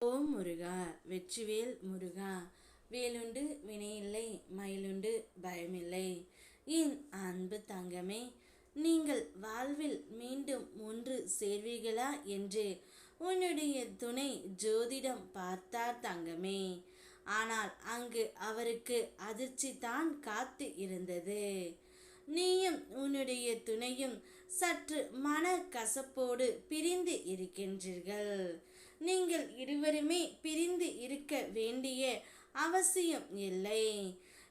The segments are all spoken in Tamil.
ஓம் முருகா, வெற்றிவேல் முருகா. வேலுண்டு வினையில்லை, மயிலுண்டு பயமில்லை. என் அன்பு தங்கமே, நீங்கள் வாழ்வில் மீண்டும் ஒன்று சேர்வீர்களா என்று உன்னுடைய துணை ஜோதிடம் பார்த்தார் தங்கமே. ஆனால் அங்கு அவருக்கு அதிர்ச்சி தான் காத்து இருந்தது. நீயும் உன்னுடைய துணையும் சற்று மன கசப்போடு பிரிந்து இருக்கின்றீர்கள். நீங்கள் இருவருமே பிரிந்து இருக்க வேண்டிய அவசியம் இல்லை.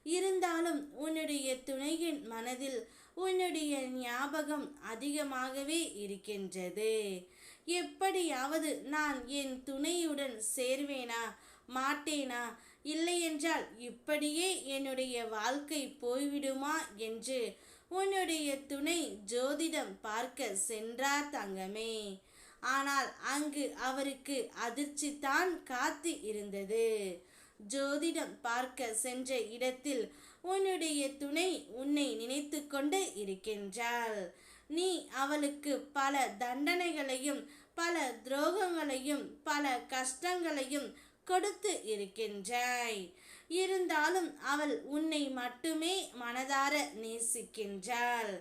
இருந்தாலும் உன்னுடைய துணையின் மனதில் உன்னுடைய ஞாபகம் அதிகமாகவே இருக்கின்றது. எப்படியாவது நான் என் துணையுடன் சேர்வேனா மாட்டேனா, இல்லையென்றால் இப்படியே என்னுடைய வாழ்க்கை போய்விடுமா என்று உன்னுடைய துணை ஜோதிடம் பார்க்க சென்றார் தங்கமே. ஆனால் அங்கு அவருக்கு அதிர்ச்சி தான் காத்து இருந்தது. ஜோதிடம் பார்க்க சென்ற இடத்தில் உன்னுடைய துணை உன்னை நினைத்து கொண்டு இருக்கின்றாள். நீ அவளுக்கு பல தண்டனைகளையும் பல துரோகங்களையும் பல கஷ்டங்களையும் கொடுத்து இருக்கின்றாய். இருந்தாலும் அவள் உன்னை மட்டுமே மனதார நேசிக்கின்றாள்.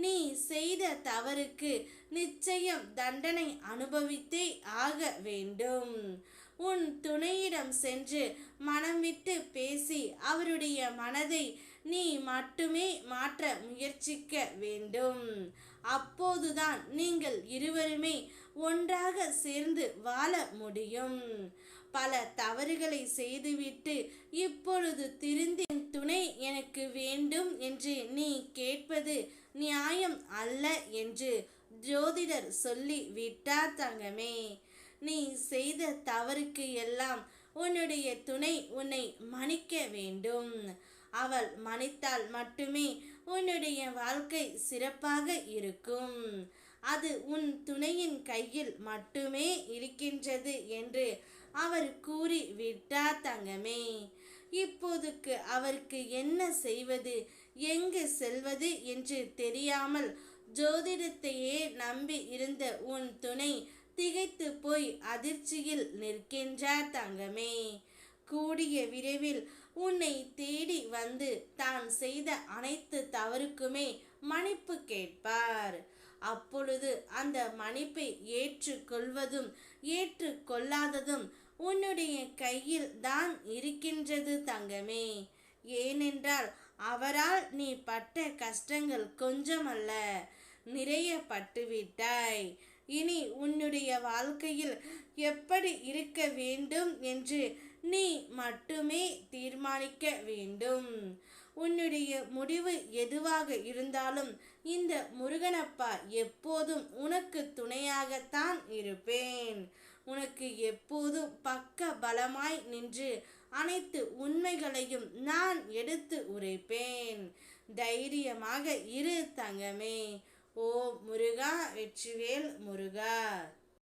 நீ செய்த தவறுக்கு நிச்சயம் தண்டனை அனுபவித்தே ஆக வேண்டும். உன் துணையிடம் சென்று மனம் விட்டு பேசி அவருடைய மனதை நீ மட்டுமே மாற்ற முயற்சிக்க வேண்டும். அப்போதுதான் நீங்கள் இருவருமே ஒன்றாக சேர்ந்து வாழ முடியும். பல தவறுகளை செய்துவிட்டு இப்பொழுது திருந்தி துணை எனக்கு வேண்டும் என்று நீ கேட்பது நியாயம் அல்ல என்று ஜோதிடர் சொல்லி விட்டார் தங்கமே. நீ செய்த தவறுக்கு எல்லாம் உன்னுடைய துணை உன்னை மன்னிக்க வேண்டும். அவள் மன்னித்தால் மட்டுமே உன்னுடைய வாழ்க்கை சிறப்பாக இருக்கும். அது உன் துணையின் கையில் மட்டுமே இருக்கின்றது என்று அவர் கூறி விட்டார் தங்கமே. இப்போதுக்கு அவருக்கு என்ன செய்வது, எங்கு செல்வது என்று தெரியாமல் ஜோதிடத்தையே நம்பி இருந்த உன் துணை திகைத்து போய் அதிர்ச்சியில் நிற்கின்றார் தங்கமே. கூடிய விரைவில் உன்னை தேடி வந்து தான் செய்த அனைத்து தவறுக்குமே மன்னிப்பு கேட்பார். அப்பொழுது அந்த மன்னிப்பை ஏற்றுக்கொள்வதும் ஏற்றுக்கொள்ளாததும் உன்னுடைய கையில் தான் இருக்கின்றது தங்கமே. ஏனென்றால் அவரால் நீ பட்ட கஷ்டங்கள் கொஞ்சமல்ல, நிறைய பட்டுவிட்டாய். இனி உன்னுடைய வாழ்க்கையில் எப்படி இருக்க வேண்டும் என்று நீ மட்டுமே தீர்மானிக்க வேண்டும். உன்னுடைய முடிவு எதுவாக இருந்தாலும் இந்த முருகனப்பா எப்போதும் உனக்கு துணையாகத்தான் இருப்பேன். உனக்கு எப்போதும் பக்க பலமாய் நின்று அனைத்து உண்மைகளையும் நான் எடுத்து உரைப்பேன். தைரியமாக இரு தங்கமே. ஓ முருகா, வெற்றிவேல் முருகா.